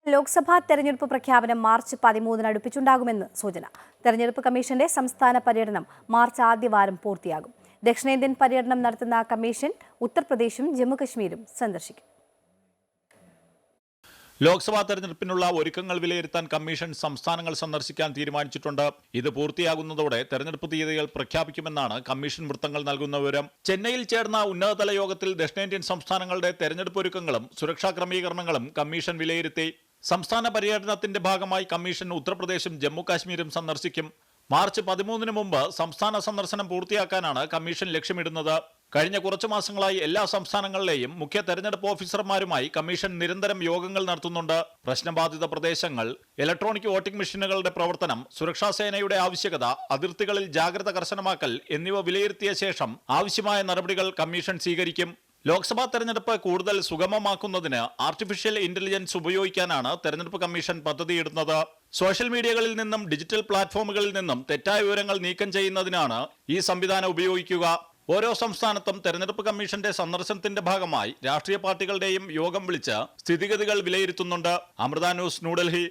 ലോക്സഭാ തെരഞ്ഞെടുപ്പ് പ്രഖ്യാപനം മാർച്ച് 13 അടുപ്പിച്ചുണ്ടാകുമെന്ന് സൂചന. തെരഞ്ഞെടുപ്പ് കമ്മീഷന്റെ സംസ്ഥാന പര്യടനം മാർച്ച് ആദ്യവാരം പൂർത്തിയാകും. ദക്ഷിണേന്ത്യൻ പര്യടനം നടത്തുന്ന കമ്മീഷൻ ഉത്തർപ്രദേശും ജമ്മുകശ്മീരും സന്ദർശിക്കും. ലോക്സഭാ തെരഞ്ഞെടുപ്പിനുള്ള ഒരുക്കങ്ങൾ വിലയിരുത്താൻ കമ്മീഷൻ സംസ്ഥാനങ്ങൾ സന്ദർശിക്കാൻ തീരുമാനിച്ചിട്ടുണ്ട്. ഇത് പൂർത്തിയാകുന്നതോടെ തെരഞ്ഞെടുപ്പ് തീയതികൾ പ്രഖ്യാപിക്കുമെന്നാണ് കമ്മീഷൻ വൃത്തങ്ങൾ നൽകുന്ന വിവരം. ചെന്നൈയിൽ ചേർന്ന ഉന്നതതല യോഗത്തിൽ ദക്ഷിണേന്ത്യൻ സംസ്ഥാനങ്ങളുടെ തെരഞ്ഞെടുപ്പ് ഒരുക്കങ്ങളും സുരക്ഷാ ക്രമീകരണങ്ങളും കമ്മീഷൻ വിലയിരുത്തി. സംസ്ഥാന പര്യടനത്തിന്റെ ഭാഗമായി കമ്മീഷൻ ഉത്തർപ്രദേശും ജമ്മുകാശ്മീരും സന്ദർശിക്കും. മാർച്ച് 13 മുമ്പ് സംസ്ഥാന സന്ദർശനം പൂർത്തിയാക്കാനാണ് കമ്മീഷൻ ലക്ഷ്യമിടുന്നത്. കഴിഞ്ഞ കുറച്ചു മാസങ്ങളായി എല്ലാ സംസ്ഥാനങ്ങളിലെയും മുഖ്യ തെരഞ്ഞെടുപ്പ് ഓഫീസർമാരുമായി കമ്മീഷൻ നിരന്തരം യോഗങ്ങൾ നടത്തുന്നുണ്ട്. പ്രശ്നബാധിത പ്രദേശങ്ങൾ, ഇലക്ട്രോണിക് വോട്ടിംഗ് മെഷീനുകളുടെ പ്രവർത്തനം, സുരക്ഷാ സേനയുടെ ആവശ്യകത, അതിർത്തികളിൽ ജാഗ്രത കർശനമാക്കൽ എന്നിവ വിലയിരുത്തിയ ശേഷം ആവശ്യമായ നടപടികൾ കമ്മീഷൻ സ്വീകരിക്കും. ലോക്സഭാ തെരഞ്ഞെടുപ്പ് കൂടുതൽ സുഗമമാക്കുന്നതിന് ആർട്ടിഫിഷ്യൽ ഇന്റലിജൻസ് ഉപയോഗിക്കാനാണ് തെരഞ്ഞെടുപ്പ് കമ്മീഷൻ പദ്ധതിയിടുന്നത്. സോഷ്യൽ മീഡിയകളിൽ നിന്നും ഡിജിറ്റൽ പ്ലാറ്റ്ഫോമുകളിൽ നിന്നും തെറ്റായ വിവരങ്ങൾ നീക്കം ചെയ്യുന്നതിനാണ് ഈ സംവിധാനം ഉപയോഗിക്കുക. ഓരോ സംസ്ഥാനത്തും തെരഞ്ഞെടുപ്പ് കമ്മീഷന്റെ സന്ദർശനത്തിന്റെ ഭാഗമായി രാഷ്ട്രീയ പാർട്ടികളുടെയും യോഗം വിളിച്ച് സ്ഥിതിഗതികൾ വിലയിരുത്തുന്നുണ്ട്. അമൃത ന്യൂസ്, ന്യൂഡൽഹി.